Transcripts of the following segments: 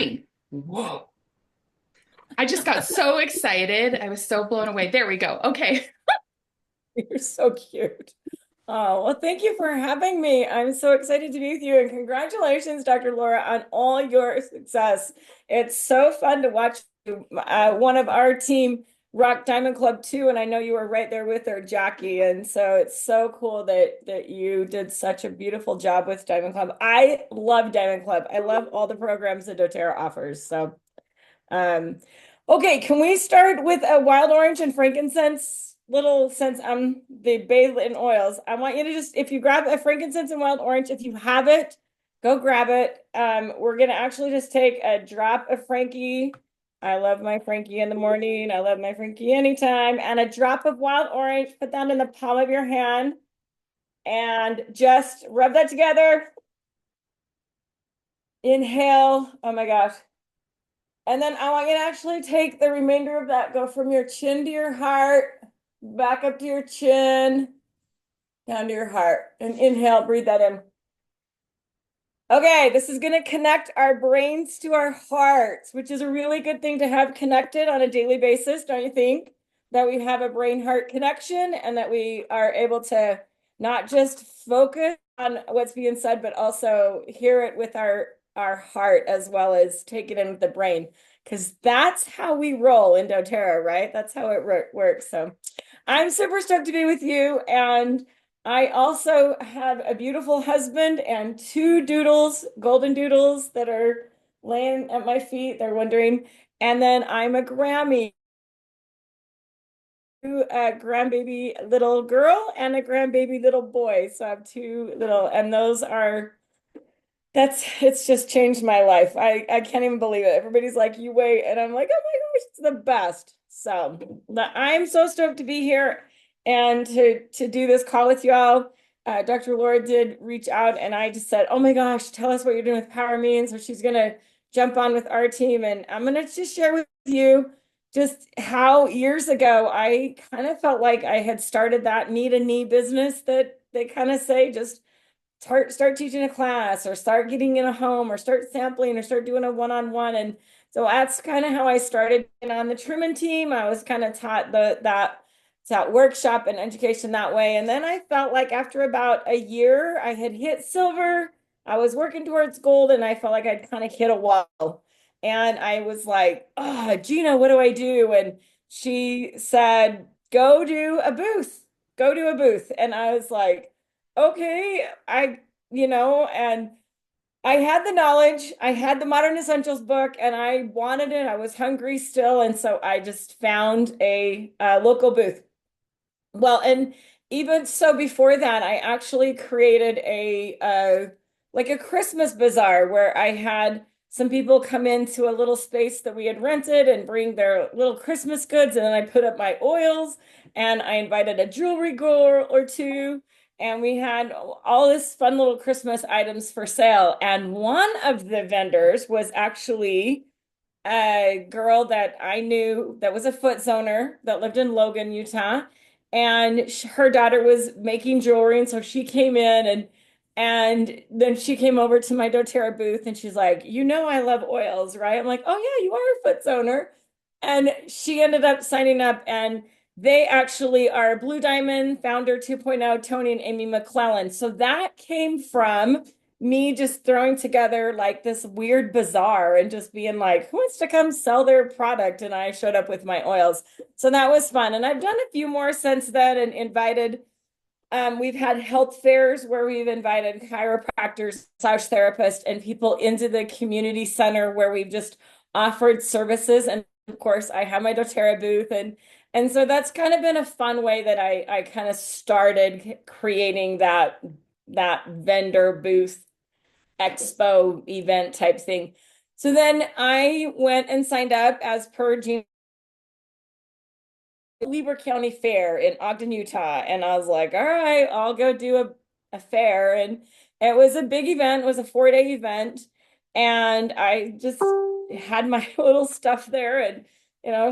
recording. Whoa. I just got so excited. I was so blown away. There we go. Okay. You're so cute. Oh, well, thank you for having me. I'm so excited to be with you, and congratulations, Dr. Laura, on all your success. It's so fun to watch you. One of our team rock Diamond Club too, and I know you were right there with her, Jackie. And so it's so cool that you did such a beautiful job with Diamond Club. I love Diamond Club. I love all the programs that doTERRA offers. Um, okay, can we start with a wild orange and frankincense little, since I'm the bathe in oils? I want you to just, if you grab a frankincense and wild orange, if you have it, go grab it. We're gonna actually just take a drop of Frankie. I love my Frankie in the morning. I love my Frankie anytime. And a drop of wild orange. Put that in the palm of your hand and just rub that together. Inhale. Oh my gosh. And then I want you to actually take the remainder of that, go from your chin to your heart, back up to your chin, down to your heart. And inhale, breathe that in. Okay, this is going to connect our brains to our hearts, which is a really good thing to have connected on a daily basis, don't you think? That we have a brain-heart connection and that we are able to not just focus on what's being said, but also hear it with our heart as well as take it in with the brain. Because that's how we roll in doTERRA, right? That's how it works. So I'm super stoked to be with you. And I also have a beautiful husband and two doodles, golden doodles that are laying at my feet. They're wondering. And then I'm a Grammy, a grandbaby little girl and a grandbaby little boy. So I have two little, and those are, it's just changed my life. I can't even believe it. Everybody's like, you wait. And I'm like, oh my gosh, it's the best. So I'm so stoked to be here and to do this call with y'all. Dr. Laura did reach out and I just said, oh my gosh, tell us what you're doing with Power Me. And so she's gonna jump on with our team. And I'm gonna just share with you just how years ago I kind of felt like I had started that knee-to-knee business that they kind of say just start teaching a class or start getting in a home or start sampling or start doing a one-on-one. And so that's kind of how I started. And on the Truman team, I was kind of taught that workshop and education that way. And then I felt like after about a year, I had hit silver. I was working towards gold and I felt like I'd kind of hit a wall. And I was like, oh, Gina, what do I do? And she said, go do a booth. Go do a booth. And I was like, okay, and I had the knowledge, I had the Modern Essentials book, and I wanted it. I was hungry still, and so I just found a local booth. Well, and even so, before that, I actually created like a Christmas bazaar where I had some people come into a little space that we had rented and bring their little Christmas goods, and then I put up my oils, and I invited a jewelry girl or two, and we had all this fun little Christmas items for sale. And one of the vendors was actually a girl that I knew that was a foot zoner that lived in Logan, Utah, and her daughter was making jewelry, and so she came in and then she came over to my doTERRA booth and she's like, you know, I love oils, right? I'm like, oh yeah, you are a foot zoner. And she ended up signing up, and they actually are Blue Diamond founder 2.0, Tony and Amy McClellan. So that came from me just throwing together like this weird bazaar and just being like, who wants to come sell their product? And I showed up with my oils. So that was fun. And I've done a few more since then and invited, we've had health fairs where we've invited chiropractors, massage therapists, and people into the community center where we've just offered services. And of course, I have my doTERRA booth, and so that's kind of been a fun way that I kind of started creating that vendor booth expo event type thing. So then I went and signed up as per Gina Weber County Fair in Ogden, Utah. And I was like, all right, I'll go do a fair. And it was a big event, it was a 4-day event. And I just had my little stuff there and,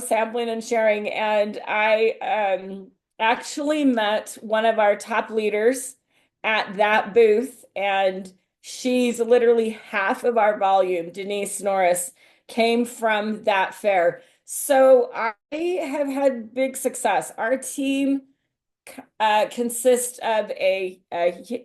sampling and sharing. And I actually met one of our top leaders at that booth. And She's literally half of our volume. Denise Norris came from that fair. So I have had big success. Our team consists of a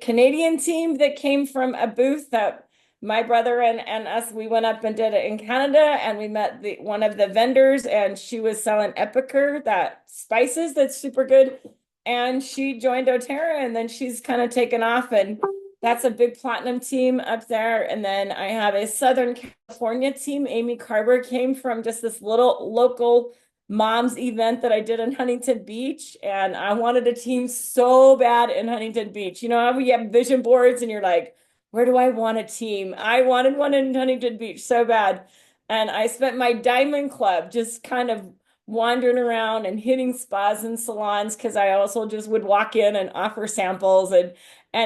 Canadian team that came from a booth that my brother and us, we went up and did it in Canada, and we met one of the vendors, and she was selling Epicur, that spices that's super good. And she joined doTERRA, and then she's kind of taken off, and that's a big platinum team up there. And then I have a Southern California team. Amy Carver came from just this little local mom's event that I did in Huntington Beach, and I wanted a team so bad in Huntington Beach. You know how you have vision boards and you're like, where do I want a team? I wanted one in Huntington Beach so bad. And I spent my diamond club just kind of wandering around and hitting spas and salons, because I also just would walk in and offer samples. And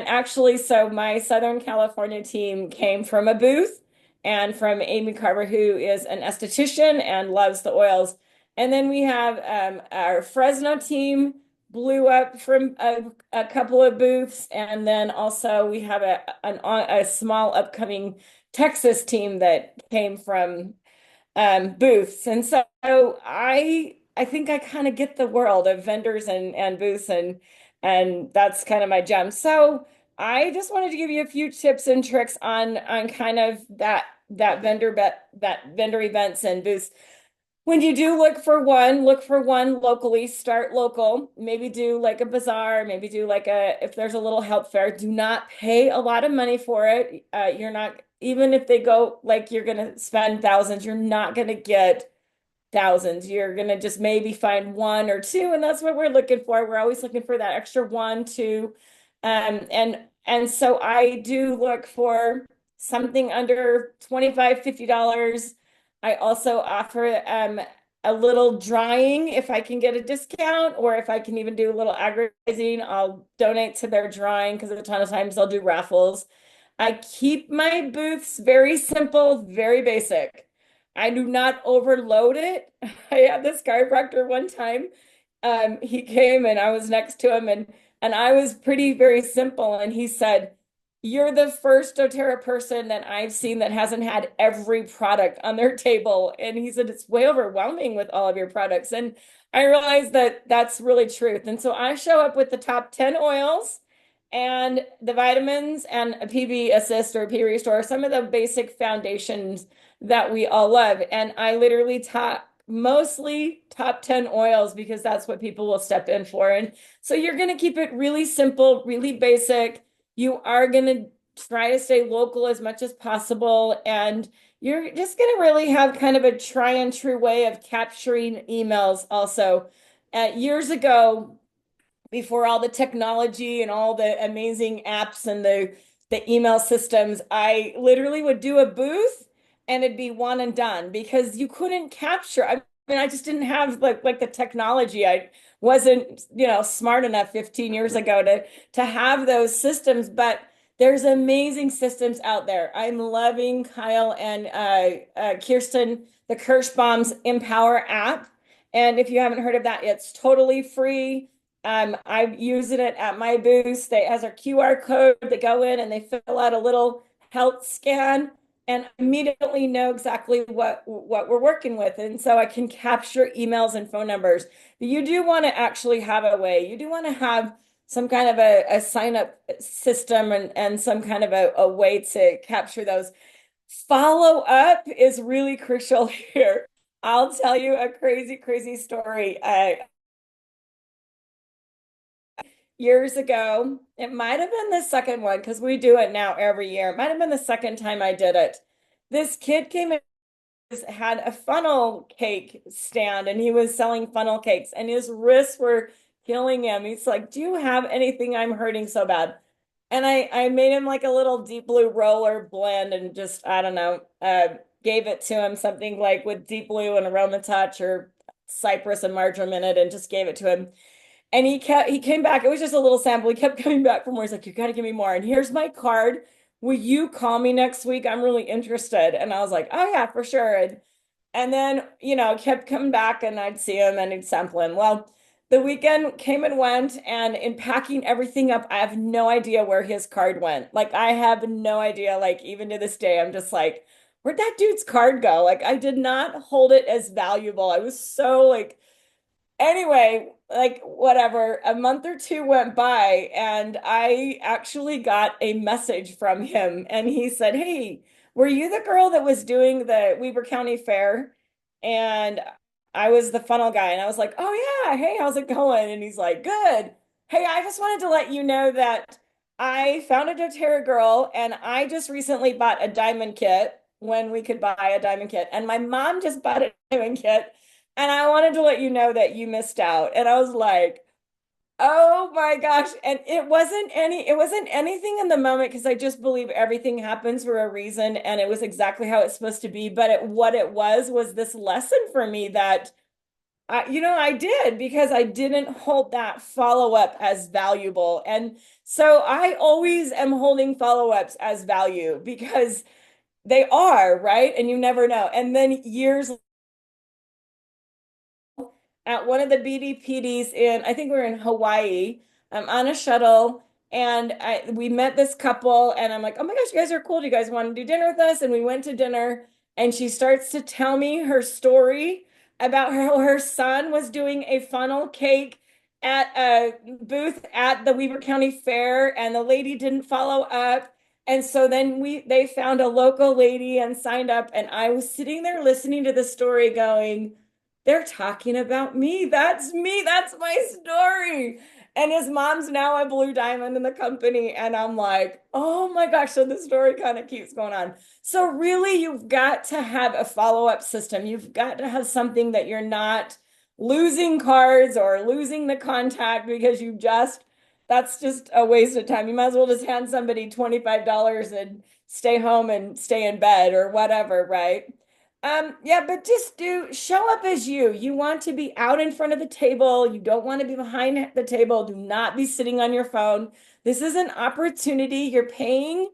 actually, so my Southern California team came from a booth and from Amy Carver, who is an esthetician and loves the oils. And then we have our Fresno team blew up from a couple of booths. And then also we have a small upcoming Texas team that came from booths. And so I think I kind of get the world of vendors and booths, and that's kind of my gem. So I just wanted to give you a few tips and tricks on kind of that vendor events and booths. When you do look for one locally, start local, maybe do like a bazaar, maybe do like if there's a little help fair, do not pay a lot of money for it. You're not, even if they go like you're going to spend thousands, you're not going to get thousands. You're going to just maybe find one or two, and that's what we're looking for. We're always looking for that extra one, two. And so I do look for something under 25, $50. I also offer a little drawing if I can get a discount, or if I can even do a little advertising, I'll donate to their drawing, because a ton of times I'll do raffles. I keep my booths very simple, very basic. I do not overload it. I had this chiropractor one time. He came and I was next to him, and I was pretty very simple. And he said, "You're the first doTERRA person that I've seen that hasn't had every product on their table." And he said, "It's way overwhelming with all of your products." And I realized that that's really truth. And so I show up with the top 10 oils and the vitamins and a PB assist or P restore, some of the basic foundations that we all love. And I literally mostly top 10 oils, because that's what people will step in for. And so you're going to keep it really simple, really basic. You are going to try to stay local as much as possible. And you're just going to really have kind of a try and true way of capturing emails also. Years ago, before all the technology and all the amazing apps and the email systems, I literally would do a booth and it'd be one and done, because you couldn't capture. I mean, I just didn't have like the technology. I wasn't, smart enough 15 years ago to have those systems, but there's amazing systems out there. I'm loving Kyle and Kirsten, the Kirschbaum's Empower app. And if you haven't heard of that, it's totally free. I'm using it at my booth. It has our QR code. They go in and they fill out a little health scan, and immediately know exactly what we're working with. And so I can capture emails and phone numbers. But you do want to actually have a way. You do want to have some kind of a sign up system, and some kind of a way to capture those. Follow up is really crucial here. I'll tell you a crazy, crazy story. Years ago, it might have been the second one, because we do it now every year. It might have been the second time I did it. This kid came in, had a funnel cake stand, and he was selling funnel cakes, and his wrists were killing him. He's like, "Do you have anything? I'm hurting so bad." And I made him like a little deep blue roller blend, and just, I don't know, gave it to him, something like with deep blue and aroma touch or cypress and marjoram in it, and just gave it to him. And he came back. It was just a little sample. He kept coming back for more. He's like, "You got to give me more. And here's my card. Will you call me next week? I'm really interested." And I was like, "Oh yeah, for sure." And then, kept coming back, and I'd see him and he'd sample him. Well, the weekend came and went, and in packing everything up, I have no idea where his card went. Like, I have no idea. Like, even to this day, I'm just like, where'd that dude's card go? Like, I did not hold it as valuable. I was so like, anyway, like whatever, a month or two went by and I actually got a message from him and he said, "Hey, were you the girl that was doing the Weber County Fair?" And I was the funnel guy and I was like, "Oh yeah, hey, how's it going?" And he's like, "Good. Hey, I just wanted to let you know that I found a doTERRA girl and I just recently bought a diamond kit when we could buy a diamond kit. And my mom just bought a diamond kit. And I wanted to let you know that you missed out." And I was like, "Oh my gosh." And it wasn't anything in the moment because I just believe everything happens for a reason and it was exactly how it's supposed to be. But what it was this lesson for me that I did because I didn't hold that follow-up as valuable. And so I always am holding follow-ups as value because they are, right? And you never know. And then years at one of the BDPDs in, I think we were in Hawaii. I'm on a shuttle and we met this couple and I'm like, "Oh my gosh, you guys are cool. Do you guys want to do dinner with us?" And we went to dinner and she starts to tell me her story about how her son was doing a funnel cake at a booth at the Weber County Fair and the lady didn't follow up. And so then they found a local lady and signed up and I was sitting there listening to the story going, "They're talking about me. That's me. That's my story." And his mom's now a blue diamond in the company. And I'm like, oh my gosh. So the story kind of keeps going on. So really, you've got to have a follow-up system. You've got to have something that you're not losing cards or losing the contact because that's just a waste of time. You might as well just hand somebody $25 and stay home and stay in bed or whatever, right? Yeah, but just do show up as you. You want to be out in front of the table. You don't want to be behind the table. Do not be sitting on your phone. This is an opportunity. You're paying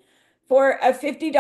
for a $50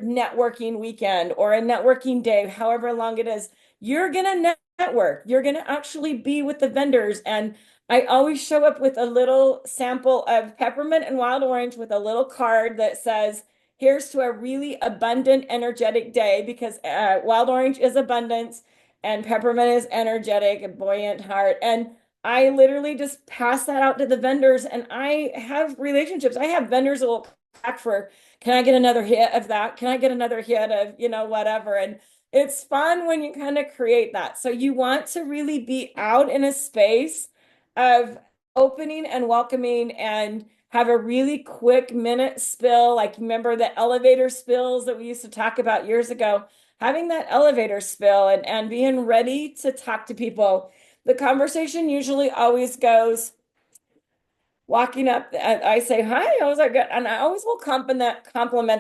networking weekend or a networking day, however long it is. You're gonna network. You're gonna actually be with the vendors. And I always show up with a little sample of peppermint and wild orange with a little card that says, "Here's to a really abundant, energetic day," because wild orange is abundance and peppermint is energetic and buoyant heart. And I literally just pass that out to the vendors and I have relationships. I have vendors that will come back for, "Can I get another hit of that? Can I get another hit of, whatever?" And it's fun when you kind of create that. So you want to really be out in a space of opening and welcoming and have a really quick minute spill. Like, remember the elevator spills that we used to talk about years ago? Having that elevator spill and being ready to talk to people. The conversation usually always goes, walking up, I say, "Hi, I was like," and I always will compliment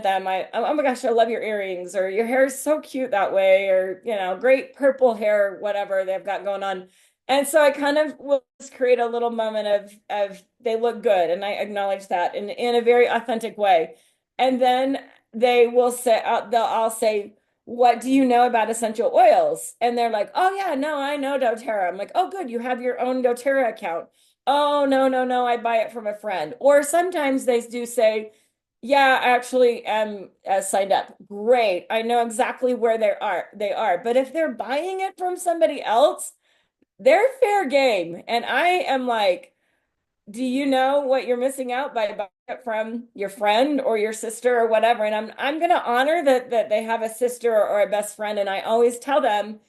them. "Oh my gosh, I love your earrings," or "Your hair is so cute that way," or, "Great purple hair," whatever they've got going on. And so I kind of will just create a little moment of they look good, and I acknowledge that in a very authentic way. And then they will say, I'll say, "What do you know about essential oils?" And they're like, "Oh yeah, no, I know doTERRA." I'm like, "Oh good, you have your own doTERRA account." "Oh, no, no, no, I buy it from a friend." Or sometimes they do say, "Yeah, I actually am signed up." Great. I know exactly where they are. But if they're buying it from somebody else, they're fair game. And I am like, "Do you know what you're missing out by buying it from your friend or your sister or whatever?" And I'm gonna honor that they have a sister or a best friend. And I always tell them,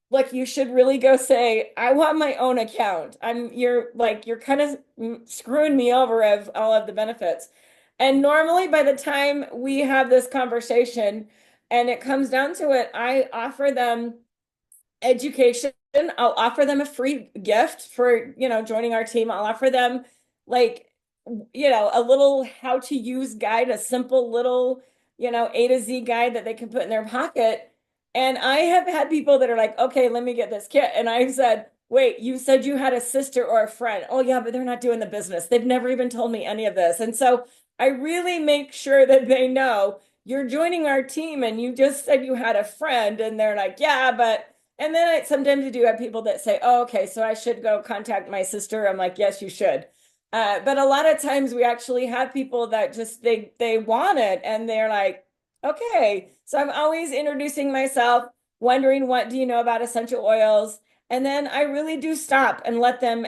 "Look, you should really go say, I want my own account. You're kind of screwing me over of all of the benefits." And normally by the time we have this conversation and it comes down to it, I offer them education. I'll offer them a free gift for, joining our team. I'll offer them like, a little how to use guide, a simple little, A to Z guide that they can put in their pocket. And I have had people that are like, "Okay, let me get this kit." And I've said, "Wait, you said you had a sister or a friend." "Oh yeah, but they're not doing the business. They've never even told me any of this." And so I really make sure that they know, "You're joining our team and you just said you had a friend." And they're like, "Yeah, but And then I sometimes do have people that say, oh, okay, so I should go contact my sister. I'm like, yes, you should. But a lot of times we actually have people that just they want it and they're like, okay. So I'm always introducing myself, wondering what do you know about essential oils? And then I really do stop and let them,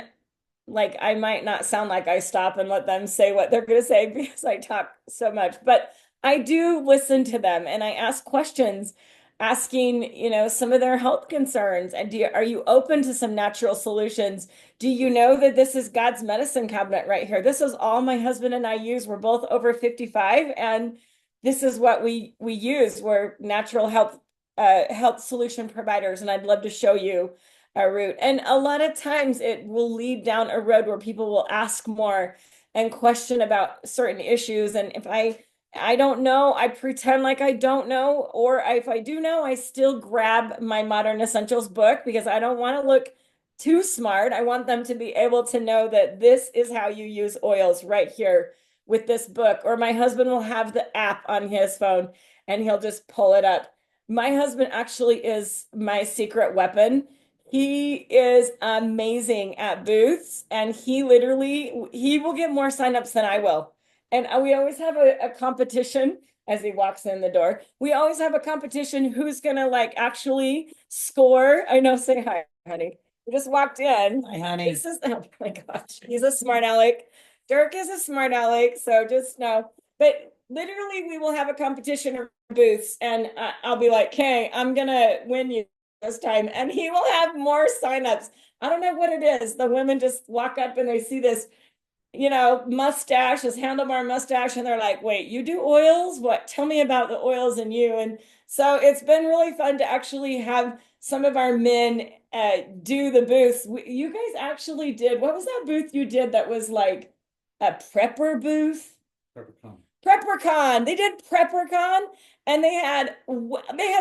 like, I might not sound like I stop and let them say what they're going to say because I talk so much, but I do listen to them and I ask questions, asking, some of their health concerns. And are you open to some natural solutions? Do you know that this is God's medicine cabinet right here? This is all my husband and I use. We're both over 55, and this is what we use. We're natural health solution providers, and I'd love to show you a route. And a lot of times it will lead down a road where people will ask more and question about certain issues. And if I don't know, I pretend like I don't know, or if I do know, I still grab my Modern Essentials book because I don't want to look too smart. I want them to be able to know that this is how you use oils right here with this book. Or my husband will have the app on his phone and he'll just pull it up. My husband actually is my secret weapon. He is amazing at booths, and he will get more signups than I will. And we always have a competition as he walks in the door. We always have a competition who's gonna like actually score. I know, say hi, honey. He just walked in. Hi, honey. This is, oh my gosh, he's a smart aleck. Dirk is a smart aleck, so just know. But literally, we will have a competition or booths, and I'll be like, "Okay, I'm gonna win you this time," and he will have more signups. I don't know what it is. The women just walk up and they see this, mustache, this handlebar mustache, and they're like, wait, you do oils? What? Tell me about the oils in you. And so it's been really fun to actually have some of our men do the booths. You guys actually did, what was that booth you did that was like a prepper booth? PrepperCon. They did PrepperCon, and they had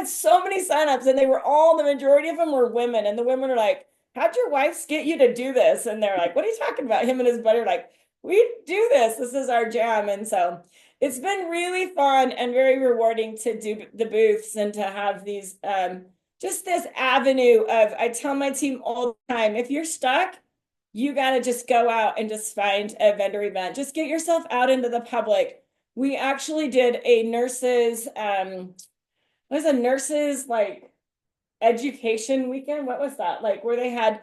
so many signups, and the majority of them were women, and the women are like, how'd your wives get you to do this? And they're like, what are you talking about? Him and his buddy are like, we do this. This is our jam. And so it's been really fun and very rewarding to do the booths and to have these just this avenue of, I tell my team all the time, if you're stuck, you got to just go out and just find a vendor event. Just get yourself out into the public. We actually did a nurses, what was a nurses like education weekend? What was that? Like where they had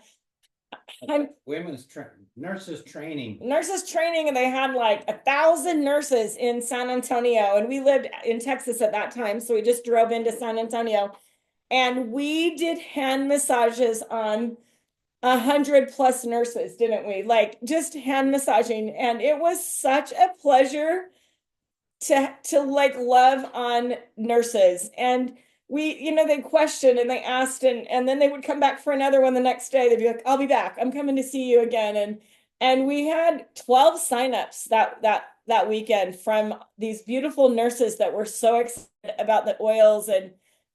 Nurses training. Nurses training, and they had like 1,000 nurses in San Antonio, and we lived in Texas at that time, so we just drove into San Antonio, and we did hand massages on 100+ nurses, didn't we? Like just hand massaging, and it was such a pleasure to like love on nurses. And they questioned and they asked, and then they would come back for another one the next day. They'd be like, I'll be back, I'm coming to see you again. And we had 12 signups that weekend from these beautiful nurses that were so excited about the oils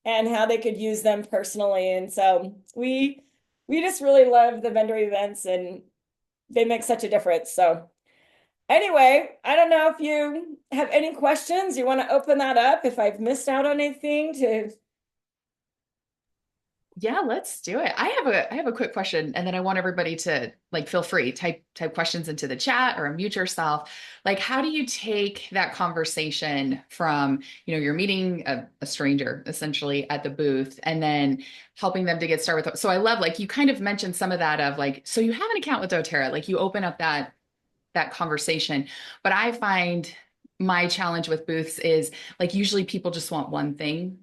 and how they could use them personally. And so we just really love the vendor events, and they make such a difference. So anyway, I don't know if you have any questions. You want to open that up if I've missed out on anything to. Yeah, let's do it. I have a quick question, and then I want everybody to like feel free, type questions into the chat or unmute yourself. Like, how do you take that conversation from, you're meeting a stranger essentially at the booth and then helping them to get started with. So I love, like, you kind of mentioned some of that of like, so you have an account with doTERRA, like you open up that conversation. But I find my challenge with booths is like usually people just want one thing.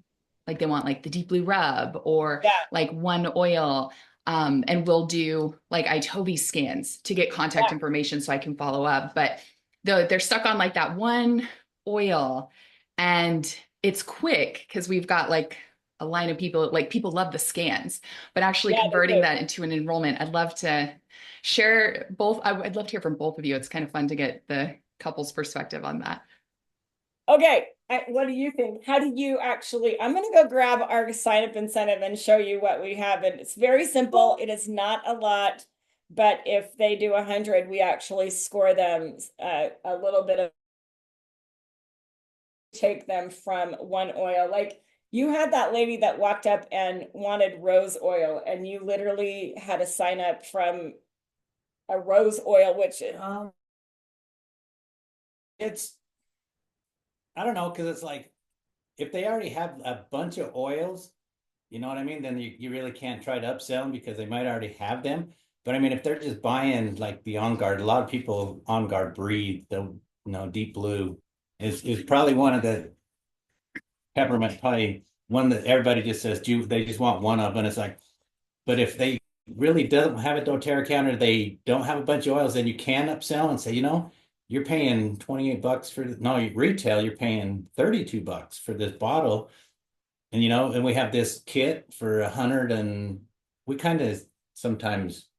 Like they want like the deep blue rub or Yeah. like one oil. And we'll do like iToby scans to get contact information so I can follow up. But they're stuck on like that one oil, and it's quick because we've got like a line of people, like people love the scans, but actually converting that into an enrollment. I'd love to share both. I'd love to hear from both of you. It's kind of fun to get the couple's perspective on that. Okay, what do you think? How do you actually? I'm going to go grab our sign up incentive and show you what we have. And it's very simple. It is not a lot, but if they do 100, we actually score them a little bit of, take them from one oil. Like You had that lady that walked up and wanted rose oil, and you literally had to sign up from a rose oil, which It's, I don't know, because it's like if they already have a bunch of oils, you know what I mean? Then you really can't try to upsell them because they might already have them. But I mean, if they're just buying like the On Guard, a lot of people On Guard breathe, the Deep Blue is probably one of the peppermint pie, one that everybody just says, do they just want one of, and it's like, but if they really don't have a doTERRA counter, they don't have a bunch of oils, then you can upsell and say, you're paying 28 bucks for no retail, you're paying 32 bucks for this bottle. And and we have this kit for 100, and we kind of sometimes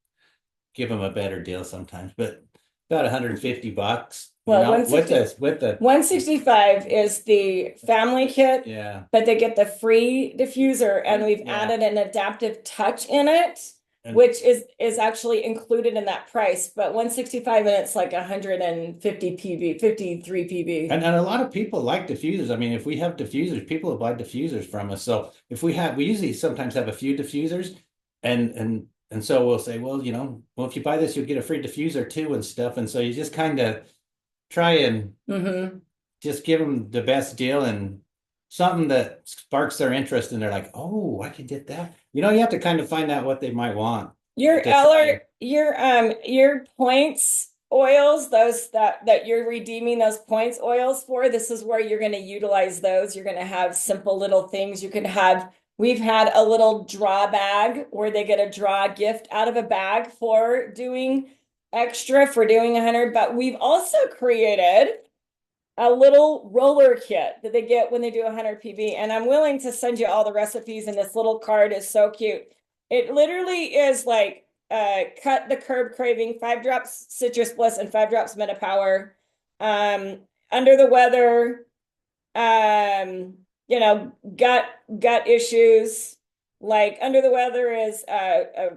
give them a better deal sometimes, but about 150 bucks, well, with 160, this, with the, 165 is the family kit, yeah, but they get the free diffuser, and we've yeah. added an adaptive touch in it, And which is actually included in that price. But 165 and it's like 150 PB, 53 PB. And a lot of people like diffusers. I mean, if we have diffusers, people will buy diffusers from us. So if we usually sometimes have a few diffusers, and so we'll say, well, well, if you buy this, you'll get a free diffuser too and stuff. And so you just kind of try and Mm-hmm. just give them the best deal and something that sparks their interest, and they're like, oh, I could get that. You have to kind of find out what they might want Your to try. your points oils, those that you're redeeming those points oils for, this is where you're going to utilize those. You're going to have simple little things. You can have, we've had a little draw bag where they get a draw gift out of a bag for doing extra for doing 100, but we've also created a little roller kit that they get when they do 100 PB. And I'm willing to send you all the recipes, and this little card is so cute. It literally is like cut the curb craving, 5 drops citrus bliss, and 5 drops meta power. Um, under the weather, gut issues. Like under the weather is a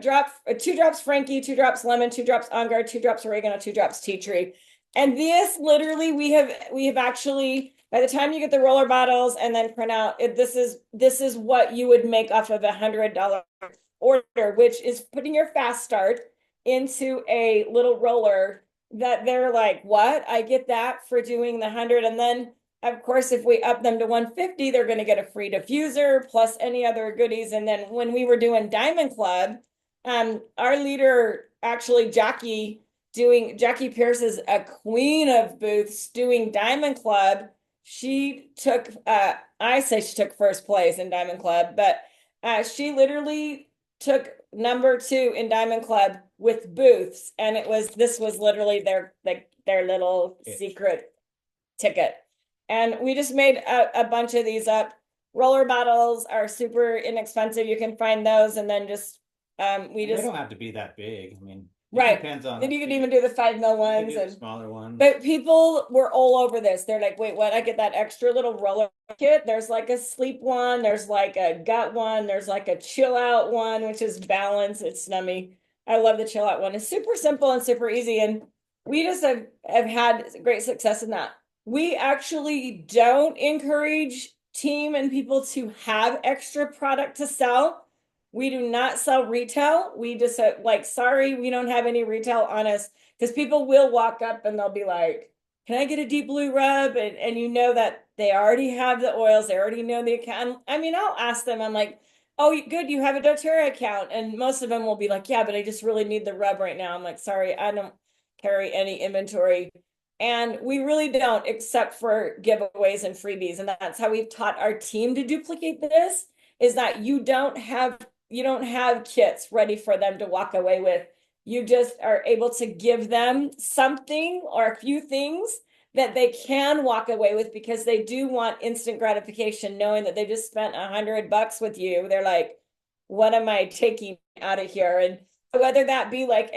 drop, 2 drops Frankie, 2 drops lemon, 2 drops On Guard, 2 drops oregano, 2 drops tea tree. And this literally we have actually, by the time you get the roller bottles and then print out, this is what you would make off of $100 order, which is putting your fast start into a little roller that they're like, what? I get that for doing the 100. And then of course, if we up them to 150, they're going to get a free diffuser plus any other goodies. And then when we were doing Diamond Club, our leader, actually Jackie Pierce is a queen of booths doing Diamond Club. She took, I say she took first place in Diamond Club, but she literally took number 2 in Diamond Club with booths, and this was literally their little secret ticket. And we just made a bunch of these up. Roller bottles are super inexpensive. You can find those, and then just we They just don't have to be that big. I mean, it right. depends on Then you if could you even do the 5 mil you can ones, do the and smaller ones. but people were all over this. They're like, wait, what? I get that extra little roller kit. There's like a sleep one, there's like a gut one, there's like a chill out one, which is balance. It's snummy. I love the chill out one. It's super simple and super easy. And we just have had great success in that. We actually don't encourage team and people to have extra product to sell. We do not sell retail. We just like, sorry, we don't have any retail on us, because people will walk up and they'll be like, can I get a deep blue rub? And you know that they already have the oils, they already know the account. I mean, I'll ask them, I'm like, oh, good, you have a doTERRA account. And most of them will be like, yeah, but I just really need the rub right now. I'm like, sorry, I don't carry any inventory. And we really don't, except for giveaways and freebies. And that's how we've taught our team to duplicate this, is that you don't have kits ready for them to walk away with. You just are able to give them something or a few things that they can walk away with, because they do want instant gratification, knowing that they just spent $100 with you. They're like, what am I taking out of here? And whether that be like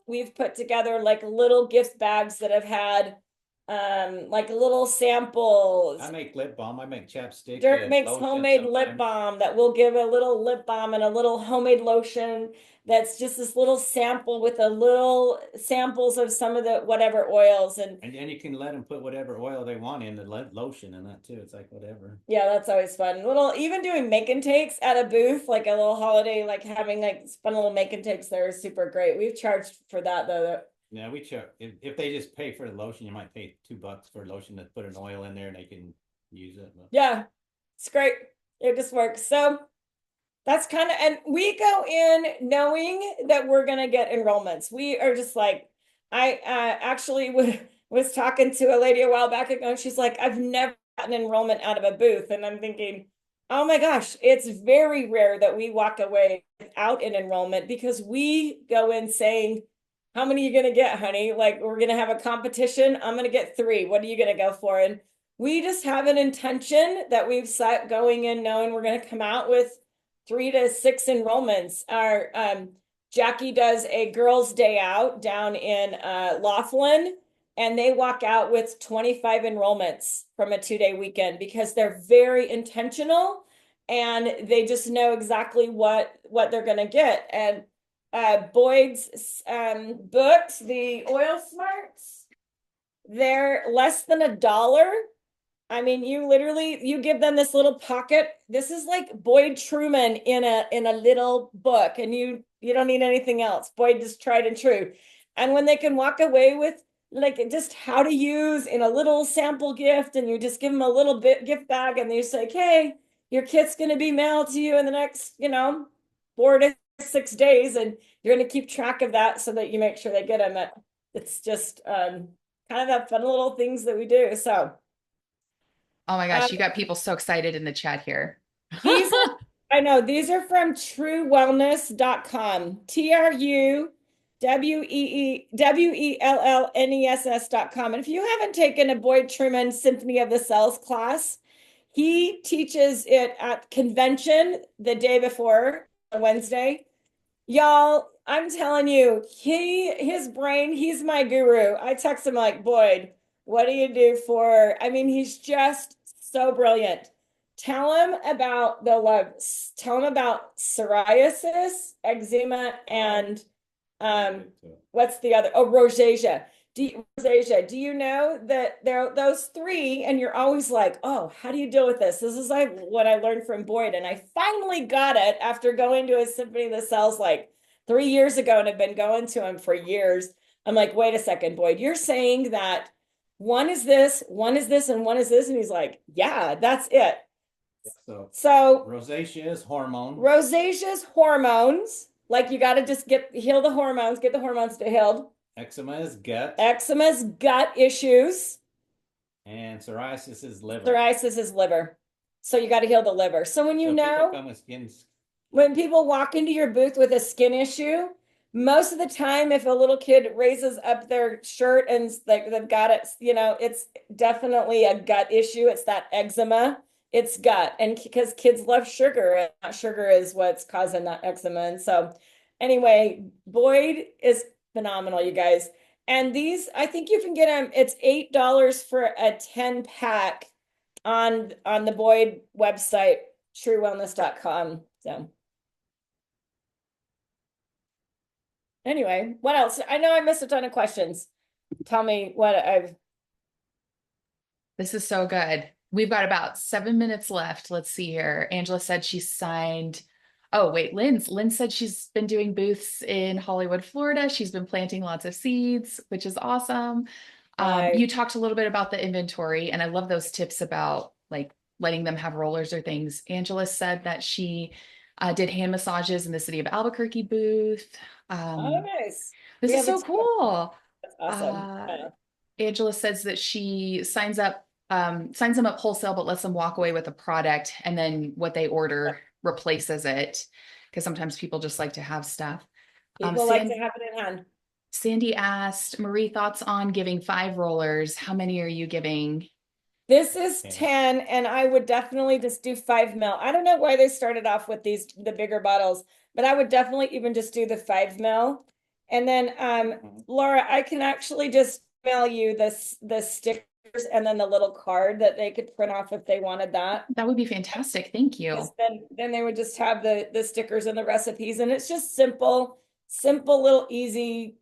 we've put together like little gift bags that have had like little samples. I make lip balm. I make chapstick, Dirk makes lotion homemade lip sometimes. balm that will give a little lip balm and a little homemade lotion that's just this little sample with a little samples of some of the whatever oils. And And you can let them put whatever oil they want in the lotion and that too. It's like whatever. yeah, that's always fun. Little, even doing make and takes at a booth, like a little holiday, like having like fun little make and takes there is super great. We've charged for that though. Yeah, we check. If they just pay for the lotion, you might pay $2 for lotion to put an oil in there and they can use it. But Yeah, it's great. It just works. So that's kind of, and we go in knowing that we're going to get enrollments. We are just like, I actually was talking to a lady a while back ago, and she's like, I've never gotten enrollment out of a booth. And I'm thinking, oh my gosh, it's very rare that we walk away without an enrollment because we go in saying, how many are you going to get, honey? Like, we're going to have a competition. I'm going to get 3. What are you going to go for? And we just have an intention that we've set going in knowing we're going to come out with 3 to 6 enrollments. Our Jackie does a girls' day out down in Laughlin, and they walk out with 25 enrollments from a 2-day weekend because they're very intentional and they just know exactly what they're going to get. And Boyd's books, the Oil Smarts, they're less than $1. I mean, you give them this little pocket. This is like Boyd Truman in a little book, and you don't need anything else. Boyd is tried and true. And when they can walk away with like just how to use in a little sample gift, and you just give them a little bit gift bag, and you say, "Hey, your kit's going to be mailed to you in the next, 4 to 6 days, and you're going to keep track of that so that you make sure they get them." It's just kind of that fun little things that we do. So. Oh my gosh, you got people so excited in the chat here. These are, I know, these are from truewellness.com. TRUWEEWELLNESS.com. And if you haven't taken a Boyd Truman Symphony of the Cells class, he teaches it at convention the day before, Wednesday. Y'all, I'm telling you, his brain, he's my guru. I text him like, Boyd, what do you do for, I mean, he's just so brilliant. Tell him about tell him about psoriasis, eczema, and what's the other? Oh, rosacea. Rosacea. Do you know that there are those 3? And you're always like, oh, how do you deal with this? This is like what I learned from Boyd. And I finally got it after going to his Symphony of the Cells like 3 years ago and have been going to him for years. I'm like, wait a second, Boyd, you're saying that one is this, one is this, and one is this. And he's like, yeah, that's it. So rosacea is hormone. Rosacea is hormones. Like you got to just heal the hormones, get the hormones to heal. Eczema is gut. Eczema is gut issues. And psoriasis is liver. Psoriasis is liver. So you got to heal the liver. So when when people walk into your booth with a skin issue, most of the time, if a little kid raises up their shirt and like they've got it, it's definitely a gut issue. It's that eczema. It's gut. And because kids love sugar, and that sugar is what's causing that eczema. And so anyway, Boyd is phenomenal, you guys. And these, I think you can get them. It's $8 for a 10-pack on the Boyd website, truewellness.com. So anyway, what else? I know I missed a ton of questions. Tell me what This is so good. We've got about 7 minutes left. Let's see here. Angela said she signed. Oh, wait, Lynn said she's been doing booths in Hollywood, Florida. She's been planting lots of seeds, which is awesome. You talked a little bit about the inventory, and I love those tips about like letting them have rollers or things. Angela said that she did hand massages in the city of Albuquerque booth. nice. This is so cool. That's awesome. Angela says that she signs them up wholesale, but lets them walk away with a product, and then what they order replaces it, because sometimes people just like to have stuff. People like to have it in hand. Sandy asked, Maree, thoughts on giving 5 rollers? How many are you giving? This is 10, and I would definitely just do 5 ml. I don't know why they started off with the bigger bottles, but I would definitely even just do the 5 ml. And then Laura, I can actually just email you the stickers and then the little card that they could print off if they wanted that. That would be fantastic. Thank you. Then they would just have the stickers and the recipes, and it's just simple, little easy,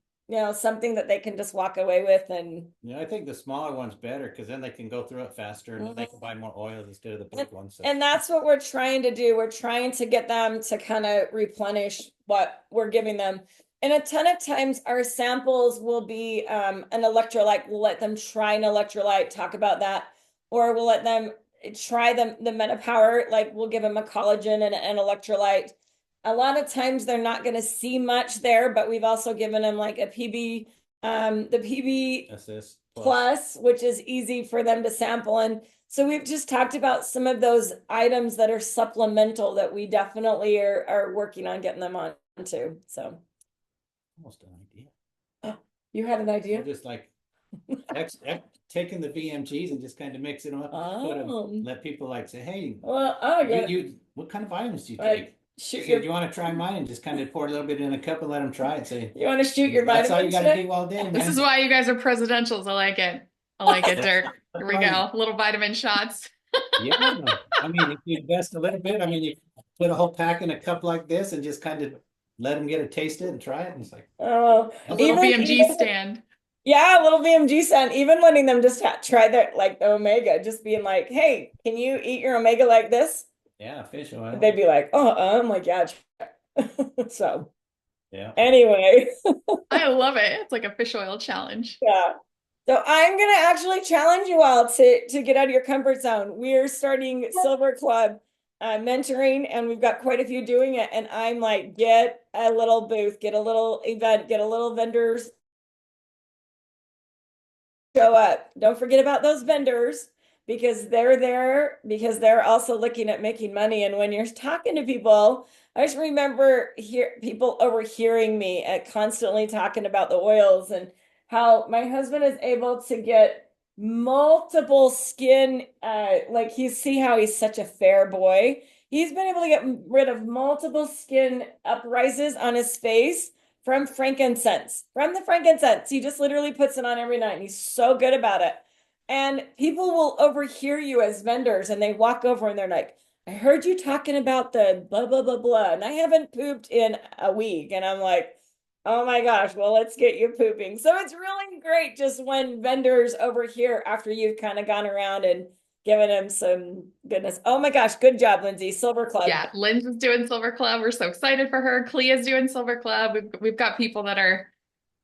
something that they can just walk away with. And Yeah, I think the smaller one's better because then they can go through it faster and they can buy more oils instead of the big ones. So. And that's what we're trying to do. We're trying to get them to kind of replenish what we're giving them. And a ton of times our samples will be an electrolyte. We'll let them try an electrolyte, talk about that, or we'll let them try the MetaPower. Like we'll give them a collagen and an electrolyte. A lot of times they're not going to see much there, but we've also given them like a PB, the PB Assist Plus, which is easy for them to sample. And so we've just talked about some of those items that are supplemental that we definitely are working on getting them on to. So almost an idea. oh, you had an idea? We're just like taking the VMGs and just kind of mixing them up. Let people like say, hey, well, what kind of vitamins do you like, take? Shoot do you want to try mine and just kind of pour a little bit in a cup and let them try it? Say, you want to shoot your that's vitamins? all you got to do all day, man. This is why you guys are presidentials. I like it. I like it, Dirk. Here we go. Little vitamin shots. Yeah. I mean, if you invest a little bit, I mean, you put a whole pack in a cup like this and just kind of let them get it, taste it and try it. And it's like, oh, a little BMG stand. Yeah, a little VMG stand. Even letting them just try their like the omega, just being like, hey, can you eat your omega like this? Yeah, fish oil. They'd be like, oh, I'm like, yeah. So yeah. Anyway. I love it. It's like a fish oil challenge. Yeah. So I'm gonna actually challenge you all to get out of your comfort zone. We're starting Silver Club mentoring, and we've got quite a few doing it. And I'm like, get a little booth, get a little event, get a little vendors. Show up. Don't forget about those vendors because they're there because they're also looking at making money. And when you're talking to people, I just remember people overhearing me at constantly talking about the oils and how my husband is able to get multiple skin, like you see how he's such a fair boy. He's been able to get rid of multiple skin uprises on his face from frankincense. From the frankincense. He just literally puts it on every night and he's so good about it. And people will overhear you as vendors and they walk over and they're like, I heard you talking about the blah, blah, blah, blah. And I haven't pooped in a week. And I'm like, oh my gosh, well, let's get you pooping. So it's really great just when vendors overhear after you've kind of gone around and given them some goodness. Oh my gosh, good job, Lindsay. Silver Club. Yeah, Lynn's is doing Silver Club. We're so excited for her. Clea's doing Silver Club. We've got people that are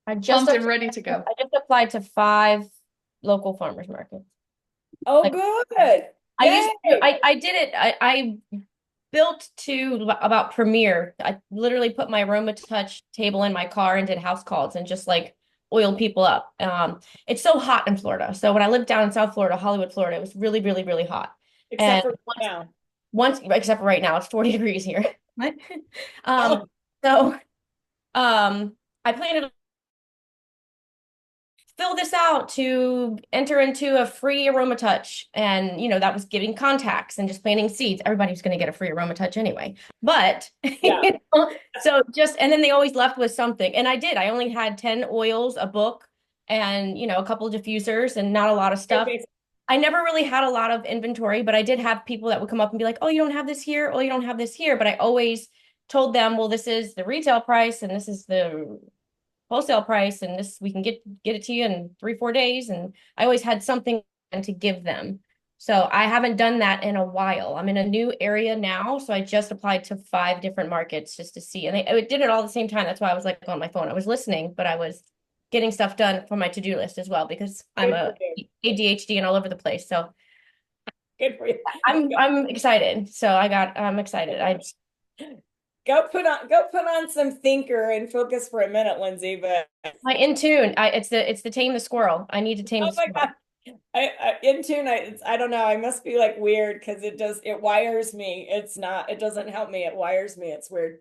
pumped and ready to go. I just applied to 5 local farmers markets. Oh, like, good. I did it. I built to about Premier. I literally put my Aroma Touch table in my car and did house calls and just like oiled people up. It's so hot in Florida. So when I lived down in South Florida, Hollywood, Florida, it was really, really, really hot. Except for now. Except for right now, it's 40 degrees here. So I planted fill this out to enter into a free Aroma Touch. And, that was giving contacts and just planting seeds. Everybody's going to get a free Aroma Touch anyway. But, yeah. And then they always left with something. And I did. I only had 10 oils, a book, and, a couple of diffusers and not a lot of stuff. Okay. I never really had a lot of inventory, but I did have people that would come up and be like, oh, you don't have this here. Oh, you don't have this here. But I always told them, well, this is the retail price and this is the wholesale price, and this we can get it to you in 3-4 days. And I always had something to give them. So I haven't done that in a while. I'm in a new area now, so I just applied to 5 different markets just to see, and I did it all at the same time. That's why I was like on my phone. I was listening, but I was getting stuff done for my to-do list as well because I'm a ADHD and all over the place. So good for you. I'm excited. So I'm excited. Go put on some thinker and focus for a minute, Lindsay. But my Intune, it's the tame the squirrel. I need to tame the squirrel. God. Intune, I don't know. I must be like weird because it wires me. It doesn't help me. It wires me. It's weird.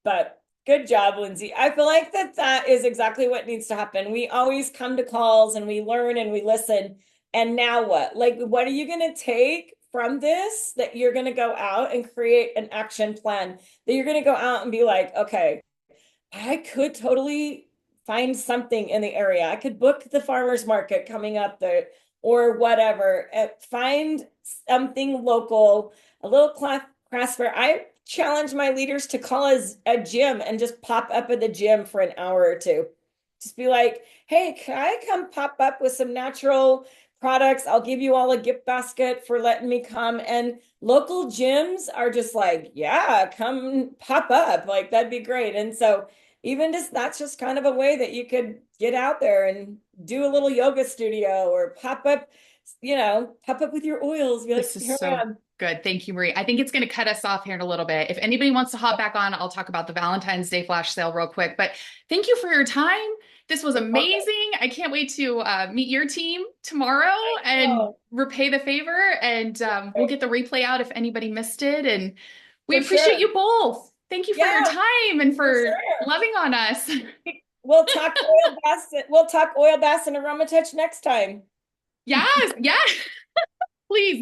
But good job, Lindsay. I feel like that is exactly what needs to happen. We always come to calls and we learn and we listen. And now what? Like, what are you going to take from this that you're going to go out and create an action plan that you're going to go out and be like, okay, I could totally find something in the area. I could book the farmer's market coming up there or whatever. Find something local, a little class fair. I challenge my leaders to call a gym and just pop up at the gym for an hour or two. Just be like, hey, can I come pop up with some natural products? I'll give you all a gift basket for letting me come. And local gyms are just like, yeah, come pop up. Like, that'd be great. And so even just that's just kind of a way that you could get out there and do a little yoga studio or pop up, pop up with your oils. Be like, This is here I so am. good. Thank you, Maree. I think it's going to cut us off here in a little bit. If anybody wants to hop back on, I'll talk about the Valentine's Day flash sale real quick. But thank you for your time. This was amazing. I can't wait to meet your team tomorrow and repay the favor. And we'll get the replay out if anybody missed it. And we appreciate you both. Thank you for your time and for loving on us. We'll talk oil baths. We'll talk oil baths and aroma touch next time. Yes, yes. Please.